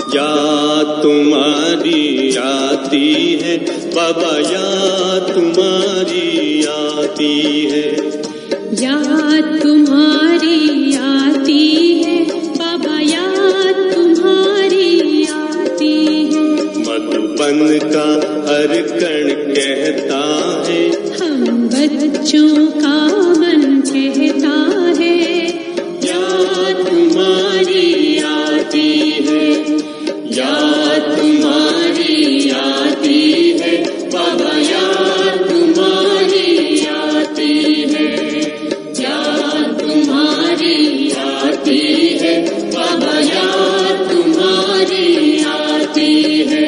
याद तुम्हारी आती है बाबा, याद तुम्हारी आती है। याद तुम्हारी आती है बाबा, याद तुम्हारी आती है। मधुबन का हर कण कहता है, हम बच्चों का मन कहता है। याद तुम्हारी आती है, याद तुम्हारी आती है बाबा, याद तुम्हारी आती है। याद तुम्हारी आती है बाबा, याद तुम्हारी आती है।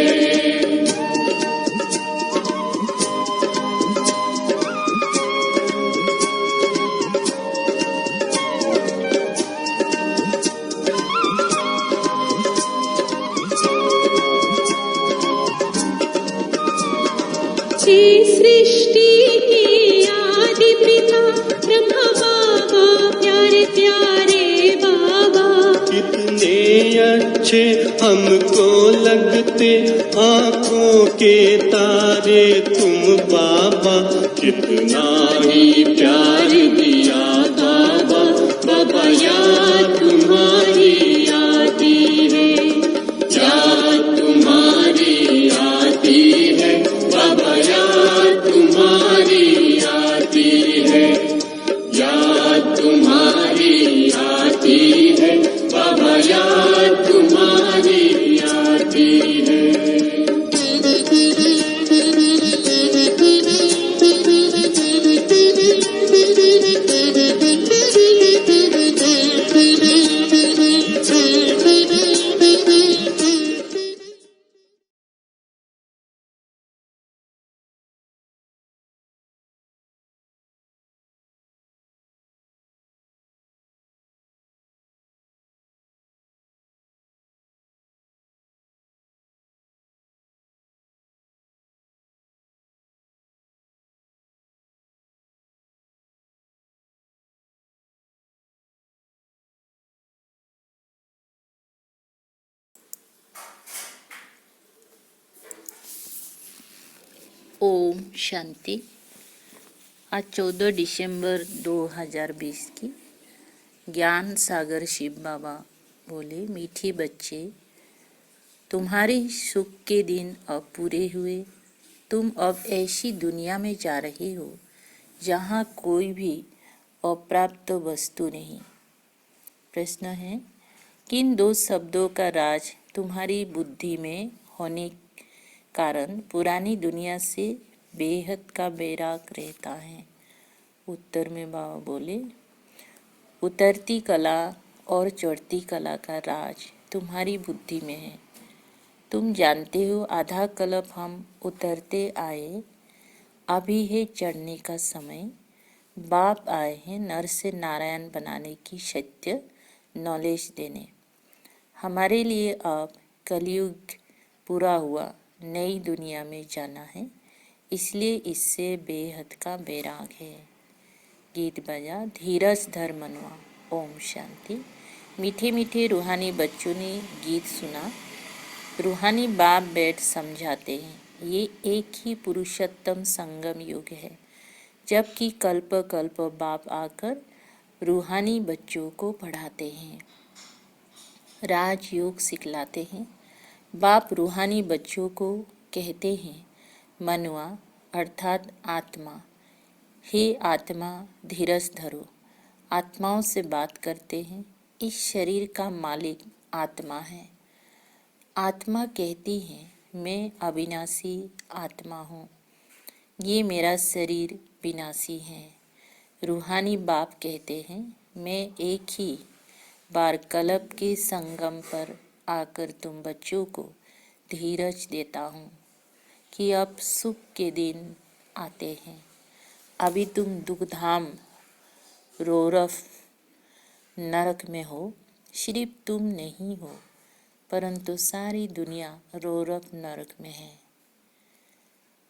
सृष्टि के आदि पिता ब्रह्मा बाबा, प्यारे प्यारे बाबा। कितने अच्छे हमको लगते आँखों के तारे तुम बाबा, कितना ही प्यार दिया बाबा, बाबा याद तुम्हारी आती है, याद तुम्हारी आती है बाबा, याद तुम्हारी आती है, याद तुम्हारी आती है बाबा, याद तुम्हारी आती है। ओम शांति। आज 14 दिसंबर 2020 की ज्ञान सागर शिव बाबा बोले, मीठी बच्चे, तुम्हारे सुख के दिन अब पूरे हुए। तुम अब ऐसी दुनिया में जा रहे हो जहाँ कोई भी अप्राप्त वस्तु नहीं। प्रश्न है, किन दो शब्दों का राज तुम्हारी बुद्धि में होने कारण पुरानी दुनिया से बेहद का बैराग रहता है? उत्तर में बाबा बोले, उतरती कला और चढ़ती कला का राज तुम्हारी बुद्धि में है। तुम जानते हो आधा कल्प हम उतरते आए, अभी है चढ़ने का समय। बाप आए हैं नर से नारायण बनाने की सत्य नॉलेज देने। हमारे लिए अब कलयुग पूरा हुआ, नई दुनिया में जाना है, इसलिए इससे बेहद का बैराग है। गीत बजा, धीरज धर मनवा। ओम शांति। मीठे मीठे रूहानी बच्चों ने गीत सुना। रूहानी बाप बैठ समझाते हैं, ये एक ही पुरुषोत्तम संगम युग है, जबकि कल्प कल्प बाप आकर रूहानी बच्चों को पढ़ाते हैं, राजयोग सिखलाते हैं। बाप रूहानी बच्चों को कहते हैं, मनवा अर्थात आत्मा, हे आत्मा धीरज धरो। आत्माओं से बात करते हैं, इस शरीर का मालिक आत्मा है। आत्मा कहती है, मैं अविनाशी आत्मा हूँ, ये मेरा शरीर विनाशी है। रूहानी बाप कहते हैं, मैं एक ही बार कल्प के संगम पर आकर तुम बच्चों को धीरज देता हूँ कि अब सुख के दिन आते हैं। अभी तुम दुखधाम रोरफ नरक में हो। सिर्फ तुम नहीं हो, परंतु सारी दुनिया रोरफ नरक में है।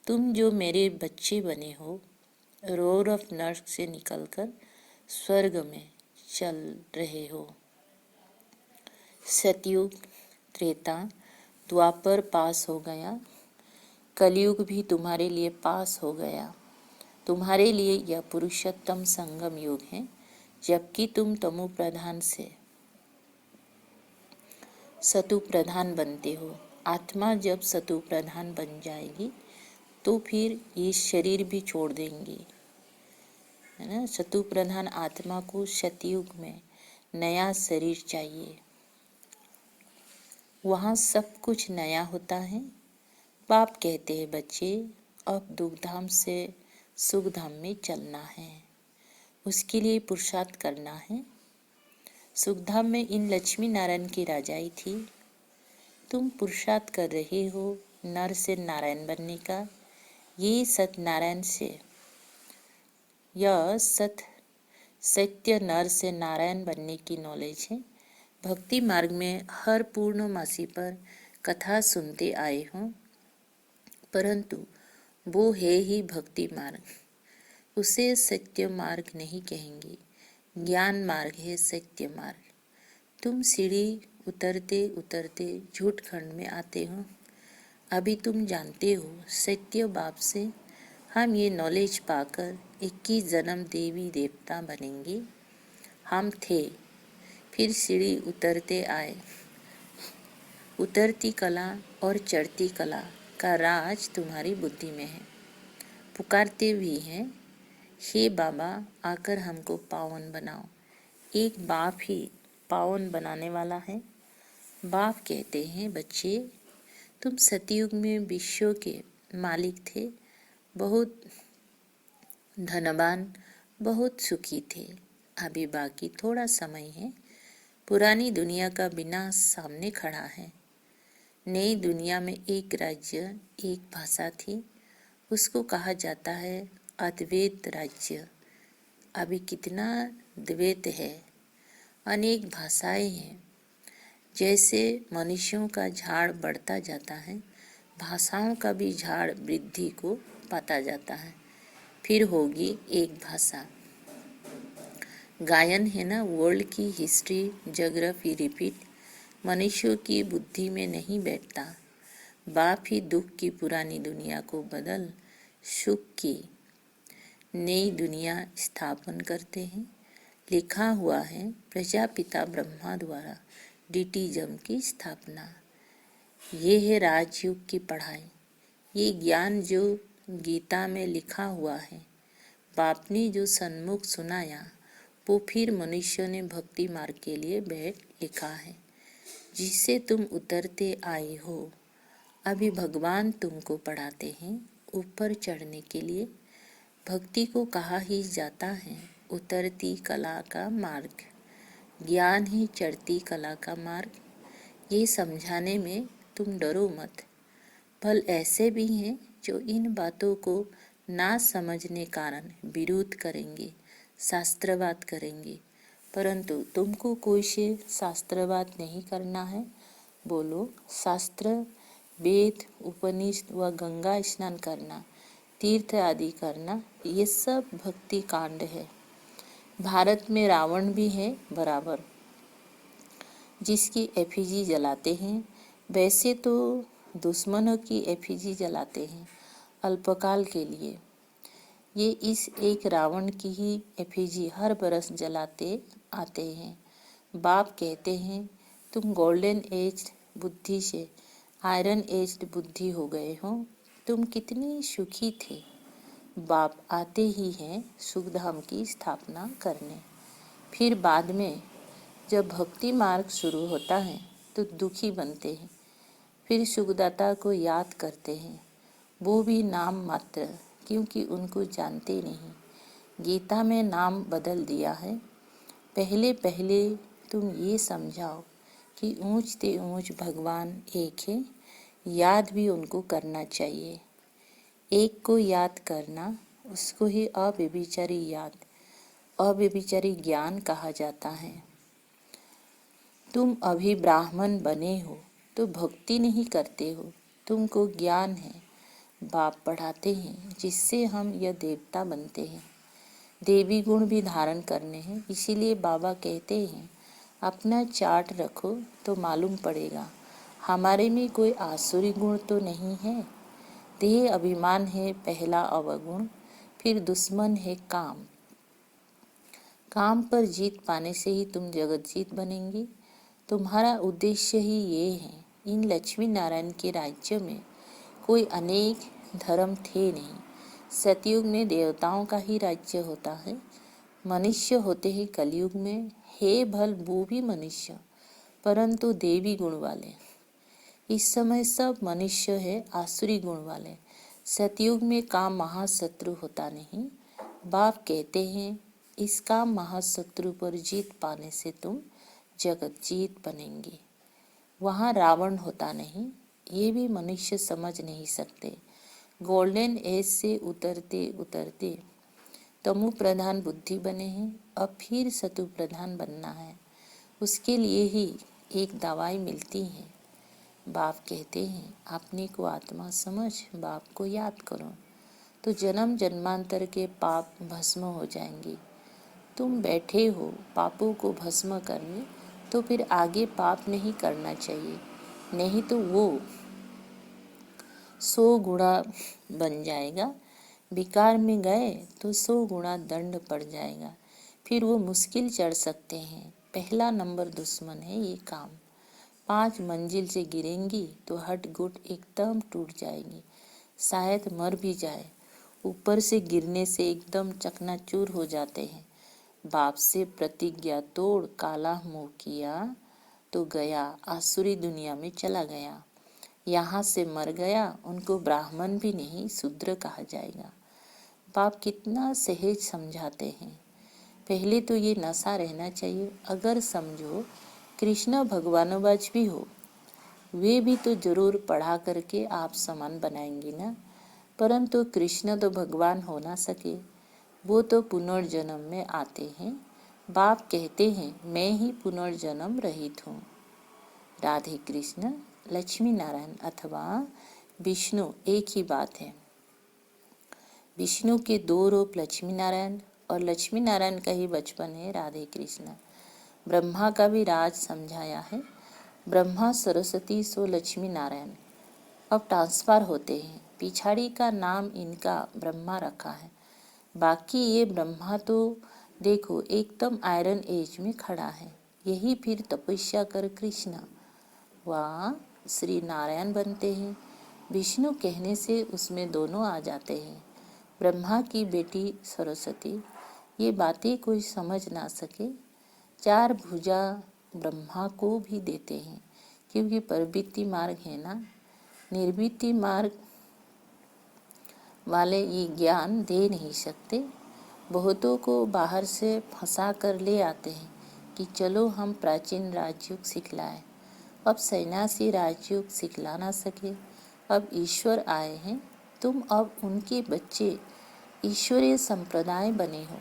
तुम जो मेरे बच्चे बने हो, रोरफ नरक से निकलकर स्वर्ग में चल रहे हो। सतयुग, त्रेता द्वापर पास हो गया, कलयुग भी तुम्हारे लिए पास हो गया। तुम्हारे लिए यह पुरुषोत्तम संगम युग है, जबकि तुम तमो प्रधान से सतु प्रधान बनते हो। आत्मा जब सतु प्रधान बन जाएगी तो फिर ये शरीर भी छोड़ देंगे, है ना। सतु प्रधान आत्मा को सतयुग में नया शरीर चाहिए, वहाँ सब कुछ नया होता है। बाप कहते हैं बच्चे अब दुखधाम से सुखधाम में चलना है, उसके लिए पुरुषार्थ करना है। सुखधाम में इन लक्ष्मी नारायण की राजाई थी, तुम पुरुषार्थ कर रहे हो नर से नारायण बनने का। ये सत्यनारायण से, यह सत्य नर से नारायण बनने की नॉलेज है। भक्ति मार्ग में हर पूर्णमासी पर कथा सुनते आए हो, परंतु वो है ही भक्ति मार्ग, उसे सत्य मार्ग नहीं कहेंगे। ज्ञान मार्ग है सत्य मार्ग। तुम सीढ़ी उतरते उतरते झूठ खंड में आते हो। अभी तुम जानते हो सत्य बाप से हम ये नॉलेज पाकर 21 जन्म देवी देवता बनेंगे। हम थे, फिर सीढ़ी उतरते आए। उतरती कला और चढ़ती कला का राज तुम्हारी बुद्धि में है। पुकारते भी हैं, हे बाबा आकर हमको पावन बनाओ। एक बाप ही पावन बनाने वाला है। बाप कहते हैं बच्चे तुम सतयुग में विश्व के मालिक थे, बहुत धनवान, बहुत सुखी थे। अभी बाकी थोड़ा समय है, पुरानी दुनिया का विनाश सामने खड़ा है। नई दुनिया में एक राज्य एक भाषा थी, उसको कहा जाता है अद्वैत राज्य। अभी कितना द्वैत है, अनेक भाषाएं हैं। जैसे मनुष्यों का झाड़ बढ़ता जाता है, भाषाओं का भी झाड़ वृद्धि को पाता जाता है। फिर होगी एक भाषा। गायन है ना, वर्ल्ड की हिस्ट्री ज्योग्राफी रिपीट मनुष्यों की बुद्धि में नहीं बैठता। बाप ही दुख की पुरानी दुनिया को बदल सुख की नई दुनिया स्थापन करते हैं। लिखा हुआ है प्रजापिता ब्रह्मा द्वारा डिटिज्म की स्थापना। ये है राजयुग की पढ़ाई, ये ज्ञान जो गीता में लिखा हुआ है, बाप ने जो सन्मुख सुनाया वो फिर मनुष्यों ने भक्ति मार्ग के लिए बैठ लिखा है, जिससे तुम उतरते आए हो। अभी भगवान तुमको पढ़ाते हैं ऊपर चढ़ने के लिए। भक्ति को कहा ही जाता है उतरती कला का मार्ग, ज्ञान ही चढ़ती कला का मार्ग। ये समझाने में तुम डरो मत। फल ऐसे भी हैं जो इन बातों को ना समझने कारण विरोध करेंगे, शास्त्रवाद करेंगे, परंतु तुमको कोई से शास्त्रवाद नहीं करना है। बोलो शास्त्र, वेद, उपनिषद व गंगा स्नान करना, तीर्थ आदि करना, ये सब भक्ति कांड है। भारत में रावण भी है बराबर, जिसकी एफिजी जलाते हैं। वैसे तो दुश्मनों की एफिजी जलाते हैं अल्पकाल के लिए। ये इस एक रावण की ही एफिजी हर बरस जलाते आते हैं। बाप कहते हैं तुम गोल्डन एज बुद्धि से आयरन एज बुद्धि हो गए हो। तुम कितनी सुखी थे। बाप आते ही हैं सुखधाम की स्थापना करने। फिर बाद में जब भक्ति मार्ग शुरू होता है तो दुखी बनते हैं, फिर सुखदाता को याद करते हैं, वो भी नाम मात्र, क्योंकि उनको जानते नहीं। गीता में नाम बदल दिया है। पहले पहले तुम ये समझाओ कि ऊंच ते ऊंच भगवान एक है, याद भी उनको करना चाहिए। एक को याद करना, उसको ही अव्यभिचारी याद, अव्यभिचारी ज्ञान कहा जाता है। तुम अभी ब्राह्मण बने हो तो भक्ति नहीं करते हो, तुमको ज्ञान है। बाप पढ़ाते हैं जिससे हम यह देवता बनते हैं। देवी गुण भी धारण करने हैं, इसीलिए बाबा कहते हैं अपना चार्ट रखो तो मालूम पड़ेगा हमारे में कोई आसुरी गुण तो नहीं है। देह अभिमान है पहला अवगुण, फिर दुश्मन है काम। काम पर जीत पाने से ही तुम जगत जीत बनेंगे। तुम्हारा उद्देश्य ही ये है। इन लक्ष्मी नारायण के राज्य में कोई अनेक धर्म थे नहीं। सतयुग में देवताओं का ही राज्य होता है। मनुष्य होते ही कलयुग में हे भल वो भी मनुष्य, परंतु देवी गुण वाले। इस समय सब मनुष्य है आसुरी गुण वाले। सतयुग में काम महाशत्रु होता नहीं। बाप कहते हैं इस काम महाशत्रु पर जीत पाने से तुम जगत जीत बनेंगे। वहाँ रावण होता नहीं, ये भी मनुष्य समझ नहीं सकते। गोल्डन एज से उतरते उतरते तमु प्रधान बुद्धि बने हैं, अब फिर सतु प्रधान बनना है। उसके लिए ही एक दवाई मिलती है। बाप कहते हैं अपने को आत्मा समझ, बाप को याद करो तो जन्म जन्मांतर के पाप भस्म हो जाएंगे। तुम बैठे हो पापों को भस्म करने, तो फिर आगे पाप नहीं करना चाहिए, नहीं तो वो 100 गुणा बन जाएगा। विकार में गए तो 100 गुणा दंड पड़ जाएगा। फिर वो मुश्किल चढ़ सकते हैं। पहला नंबर दुश्मन है ये काम। 5 मंजिल से गिरेंगी तो हट गुट एकदम टूट जाएगी, शायद मर भी जाए। ऊपर से गिरने से एकदम चकनाचूर हो जाते हैं। बाप से प्रतिज्ञा तोड़ काला मुंह किया तो गया, आसुरी दुनिया में चला गया। यहाँ से मर गया, उनको ब्राह्मण भी नहीं शूद्र कहा जाएगा। बाप कितना सहज समझाते हैं। पहले तो ये नशा रहना चाहिए। अगर समझो कृष्ण भगवानोबाज भी हो, वे भी तो जरूर पढ़ा करके आप समान बनाएंगे ना। परंतु कृष्ण तो भगवान हो ना सके, वो तो पुनर्जन्म में आते हैं। बाप कहते हैं मैं ही पुनर्जन्म रहित हूँ। राधे कृष्ण। लक्ष्मी नारायण अथवा विष्णु एक ही बात है। विष्णु के 2 रूप लक्ष्मी नारायण और लक्ष्मी नारायण का ही बचपन है राधे कृष्ण। ब्रह्मा का भी राज समझाया है। ब्रह्मा सरस्वती सो लक्ष्मी नारायण अब ट्रांसफर होते हैं। पिछाड़ी का नाम इनका ब्रह्मा रखा है। बाकी ये ब्रह्मा तो देखो एकदम आयरन एज में खड़ा है। यही फिर तपस्या कर कृष्ण वहाँ श्री नारायण बनते हैं। विष्णु कहने से उसमें दोनों आ जाते हैं। ब्रह्मा की बेटी सरस्वती, ये बातें कोई समझ ना सके। 4 भुजा ब्रह्मा को भी देते हैं, क्योंकि प्रवृत्ति मार्ग है ना। निर्वृत्ति मार्ग वाले ये ज्ञान दे नहीं सकते। बहुतों को बाहर से फंसा कर ले आते हैं कि चलो हम प्राचीन राजयोग सिखलाएं। अब सन्यासी राजयोग सिखला ना सके। अब ईश्वर आए हैं, तुम अब उनके बच्चे ईश्वरीय संप्रदाय बने हो।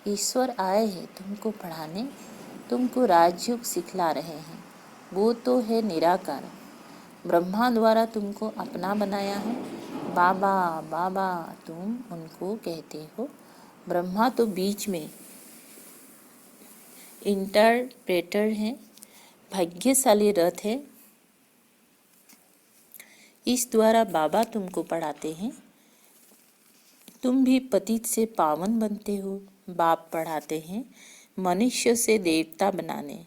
ईश्वर आए हैं तुमको पढ़ाने, तुमको राजयोग सिखला रहे हैं। वो तो है निराकार। ब्रह्मा द्वारा तुमको अपना बनाया है। बाबा बाबा तुम उनको कहते हो। ब्रह्मा तो बीच में इंटरप्रेटर है। भाग्यशाली रथ है। इस द्वारा बाबा तुमको पढ़ाते हैं। तुम भी पतित से पावन बनते हो। बाप पढ़ाते हैं मनुष्य से देवता बनाने।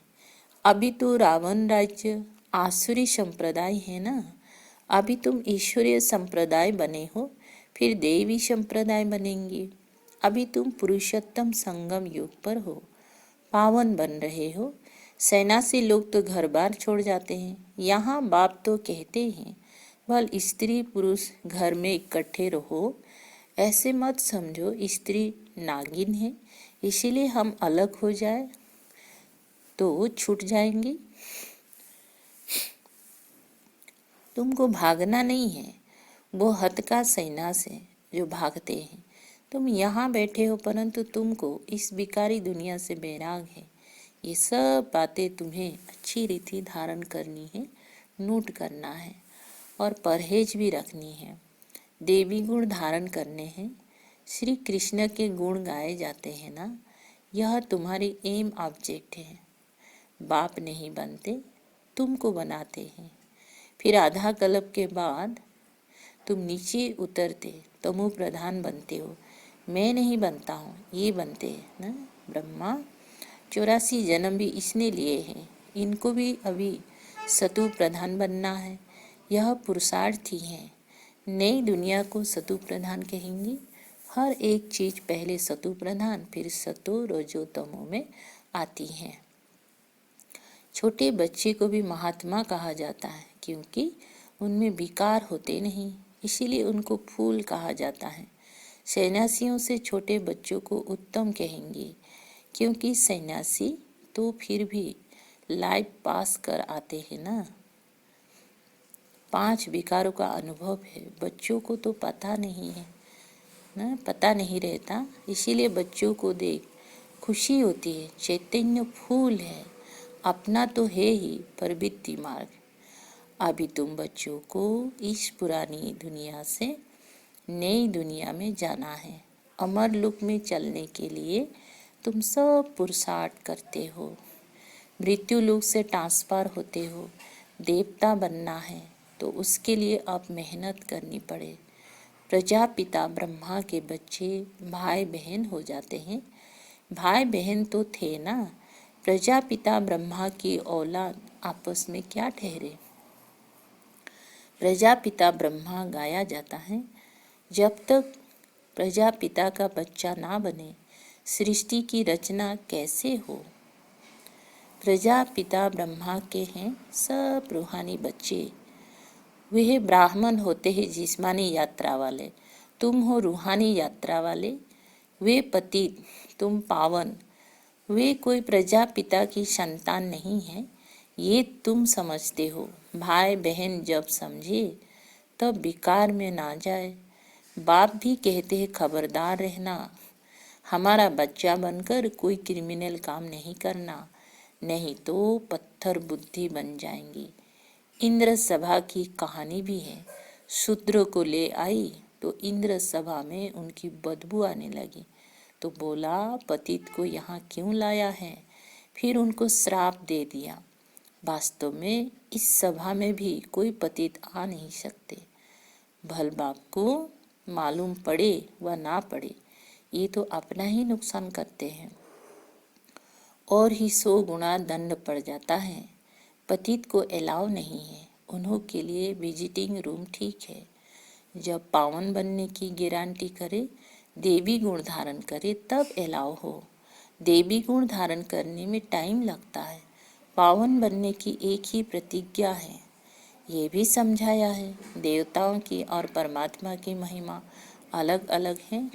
अभी तो रावण राज्य आसुरी संप्रदाय है ना। अभी तुम ईश्वरीय संप्रदाय बने हो, फिर देवी संप्रदाय बनेंगे। अभी तुम पुरुषोत्तम संगम युग पर हो, पावन बन रहे हो। सन्यासी लोग तो घर बार छोड़ जाते हैं। यहाँ बाप तो कहते हैं भल स्त्री पुरुष घर में इकट्ठे रहो। ऐसे मत समझो स्त्री नागिन है, इसीलिए हम अलग हो जाए तो छूट जाएंगे। तुमको भागना नहीं है। वो हद का सन्यास है जो भागते हैं। तुम यहाँ बैठे हो, परंतु तुमको इस बिकारी दुनिया से बैराग है। ये सब बातें तुम्हें अच्छी रीति धारण करनी है, नोट करना है और परहेज भी रखनी है। देवी गुण धारण करने हैं। श्री कृष्ण के गुण गाए जाते हैं ना। यह तुम्हारी एम ऑब्जेक्ट है। बाप नहीं बनते, तुमको बनाते हैं। फिर आधा कल्प के बाद तुम नीचे उतरते तमो प्रधान बनते हो। मैं नहीं बनता हूँ, ये बनते हैं ना। ब्रह्मा 84 जन्म भी इसने लिए हैं, इनको भी अभी सतु प्रधान बनना है। यह पुरुषार्थी हैं। नई दुनिया को सतु प्रधान कहेंगे। हर एक चीज पहले सतु प्रधान फिर सतो रजो तमो में आती है। छोटे बच्चे को भी महात्मा कहा जाता है क्योंकि उनमें विकार होते नहीं, इसीलिए उनको फूल कहा जाता है। सन्यासियों से छोटे बच्चों को उत्तम कहेंगे क्योंकि सन्यासी तो फिर भी लाइफ पास कर आते हैं ना। 5 विकारों का अनुभव है, बच्चों को तो पता नहीं है ना, पता नहीं रहता, इसीलिए बच्चों को देख खुशी होती है। चैतन्य फूल है, अपना तो है ही प्रवृत्ति मार्ग। अभी तुम बच्चों को इस पुरानी दुनिया से नई दुनिया में जाना है। अमर लोक में चलने के लिए तुम सब पुरुषार्थ करते हो। मृत्यु लोक से ट्रांसफर होते हो। देवता बनना है तो उसके लिए अब मेहनत करनी पड़े। प्रजापिता ब्रह्मा के बच्चे भाई बहन हो जाते हैं। भाई बहन तो थे ना। प्रजापिता ब्रह्मा की औलाद आपस में क्या ठहरे। प्रजापिता ब्रह्मा गाया जाता है। जब तक प्रजापिता का बच्चा ना बने सृष्टि की रचना कैसे हो। प्रजापिता ब्रह्मा के हैं सब रूहानी बच्चे। वे ब्राह्मण होते हैं जिस्मानी यात्रा वाले, तुम हो रूहानी यात्रा वाले। वे पतित, तुम पावन। वे कोई प्रजापिता की संतान नहीं है, ये तुम समझते हो। भाई बहन जब समझे तब विकार में ना जाए। बाप भी कहते हैं खबरदार रहना, हमारा बच्चा बनकर कोई क्रिमिनल काम नहीं करना, नहीं तो पत्थर बुद्धि बन जाएंगी। इंद्र सभा की कहानी भी है। शूद्र को ले आई तो इंद्र सभा में उनकी बदबू आने लगी, तो बोला पतित को यहाँ क्यों लाया है। फिर उनको श्राप दे दिया। वास्तव में इस सभा में भी कोई पतित आ नहीं सकते। भल बाप को मालूम पड़े व ना पड़े, ये तो अपना ही नुकसान करते हैं और ही 100 गुना दंड पड़ जाता है। पतित को अलाउ नहीं है, उन्हों के लिए विजिटिंग रूम ठीक है। जब पावन बनने की गारंटी करे, देवी गुण धारण करे तब अलाउ हो। देवी गुण धारण करने में टाइम लगता है। पावन बनने की एक ही प्रतिज्ञा है, ये भी समझाया है। देवताओं की और परमात्मा की महिमा अलग अलग है।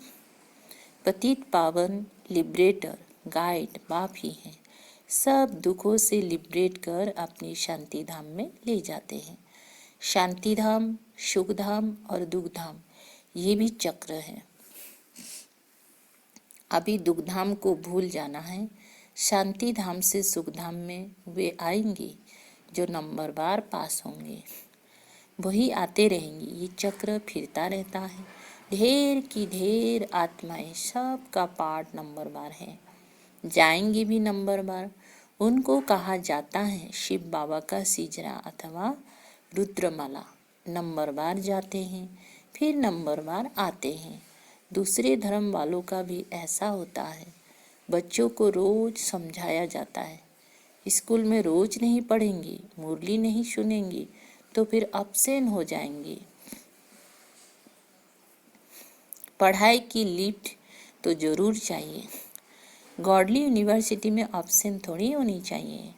पतित पावन लिबरेटर गाइड बाप ही है। सब दुखों से लिबरेट कर अपनी शांति धाम में ले जाते हैं। शांति धाम, सुख धाम और दुख धाम, ये भी चक्र है। अभी दुख धाम को भूल जाना है। शांति धाम से सुख धाम में वे आएंगे जो नंबरवार पास होंगे, वही आते रहेंगे। ये चक्र फिरता रहता है। ढेर की ढेर आत्माएं सबका पार्ट नंबरवार है, जाएंगे भी नंबरवार। उनको कहा जाता है शिव बाबा का सिजरा अथवा रुद्रमाला। नंबरवार जाते हैं फिर नंबरवार आते हैं। दूसरे धर्म वालों का भी ऐसा होता है। बच्चों को रोज समझाया जाता है। स्कूल में रोज नहीं पढ़ेंगे, मुरली नहीं सुनेंगे तो फिर अपसेंट हो जाएंगे। पढ़ाई की लिफ्ट तो जरूर चाहिए। गॉडली यूनिवर्सिटी में अपसेंट थोड़ी होनी चाहिए।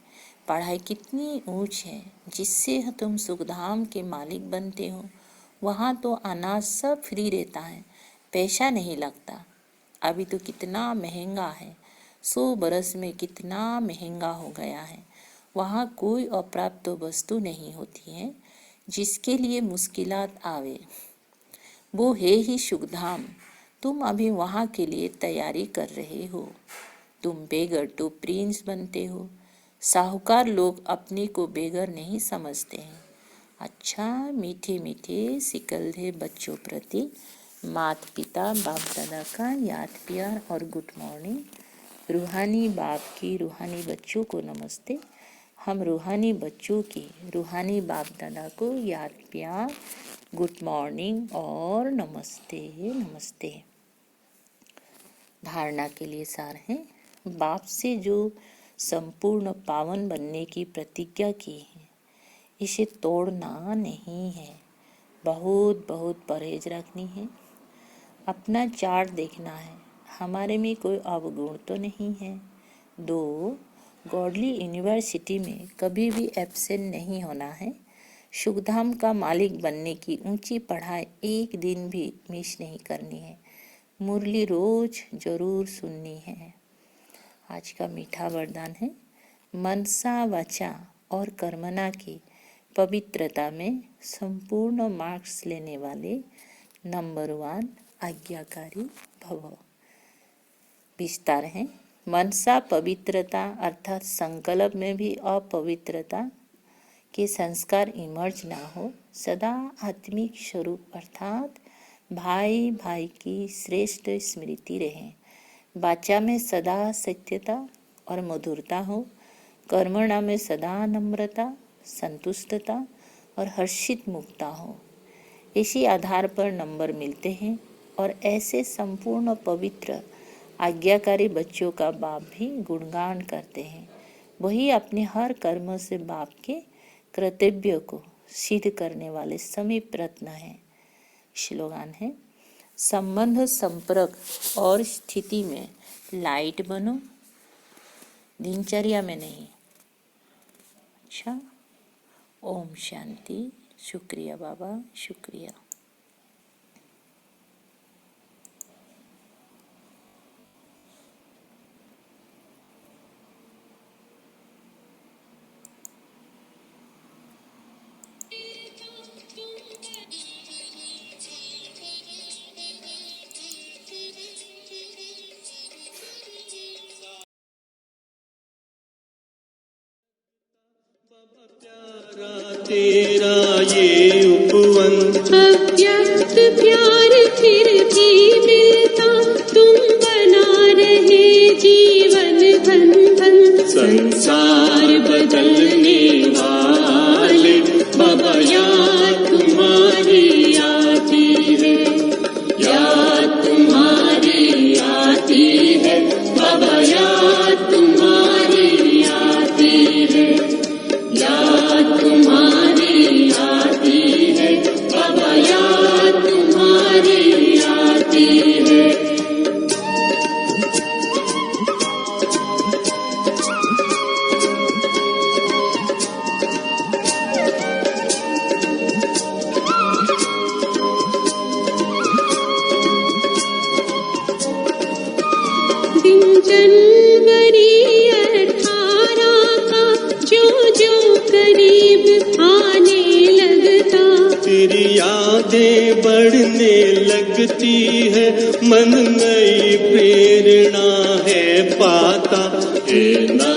पढ़ाई कितनी ऊंच है, जिससे तुम सुखधाम के मालिक बनते हो। वहाँ तो अनाज सब फ्री रहता है, पैसा नहीं लगता। अभी तो कितना महंगा है, 100 बरस में कितना महंगा हो गया है। वहाँ कोई अप्राप्त वस्तु नहीं होती है जिसके लिए मुश्किलात आवे। वो है ही सुखधाम। तुम अभी वहाँ के लिए तैयारी कर रहे हो। तुम बेगर टू प्रिंस बनते हो। साहूकार लोग अपने को बेगर नहीं समझते हैं। अच्छा, मीठे मीठे सिकलधे बच्चों प्रति माता पिता बाप दादा का याद प्यार और गुड मॉर्निंग। रूहानी बाप की रूहानी बच्चों को नमस्ते। हम रूहानी बच्चों की रूहानी बाप दादा को याद प्यार, गुड मॉर्निंग और नमस्ते नमस्ते। धारणा के लिए सार है, बाप से जो संपूर्ण पावन बनने की प्रतिज्ञा की है, इसे तोड़ना नहीं है। बहुत बहुत परहेज रखनी है। अपना चार्ट देखना है, हमारे में कोई अवगुण तो नहीं है। 2, गॉडली यूनिवर्सिटी में कभी भी एब्सेंट नहीं होना है। सुखधाम का मालिक बनने की ऊंची पढ़ाई एक दिन भी मिस नहीं करनी है। मुरली रोज जरूर सुननी है। आज का मीठा वरदान है, मनसा वाचा और कर्मना की पवित्रता में संपूर्ण मार्क्स लेने वाले नंबर 1 आज्ञाकारी भव। विस्तार है, मनसा पवित्रता अर्थात संकल्प में भी अपवित्रता के संस्कार इमर्ज ना हो। सदा आत्मिक स्वरूप अर्थात भाई भाई की श्रेष्ठ स्मृति रहे। वाचा में सदा सत्यता और मधुरता हो। कर्मणा में सदा नम्रता, संतुष्टता और हर्षित मुक्ता हो। इसी आधार पर नंबर मिलते हैं और ऐसे संपूर्ण पवित्र आज्ञाकारी बच्चों का बाप भी गुणगान करते हैं। वही अपने हर कर्म से बाप के कर्तव्य को सिद्ध करने वाले समीप रत्न है। स्लोगान है, संबंध संपर्क और स्थिति में लाइट बनो, दिनचर्या में नहीं। अच्छा, ओम शांति। शुक्रिया बाबा, शुक्रिया। तेरा ये उपवन अव्यक्त प्यार फिर भी मिलता, तुम बना रहे जीवन बंधन। संसार बदलने वाले बाबा याद तुम्हारी आती है, याद तुम्हारी आती है बाबा, याद तुम्हारी आती है, याद तुम्हारी आती है बाबा, याद तुम्हारी आती है। दिन जनवरी 18 का जो जो करीब आने लगता, तेरी यादें बढ़ने लगती है, मन नई प्रेरणा है पाता। हे ना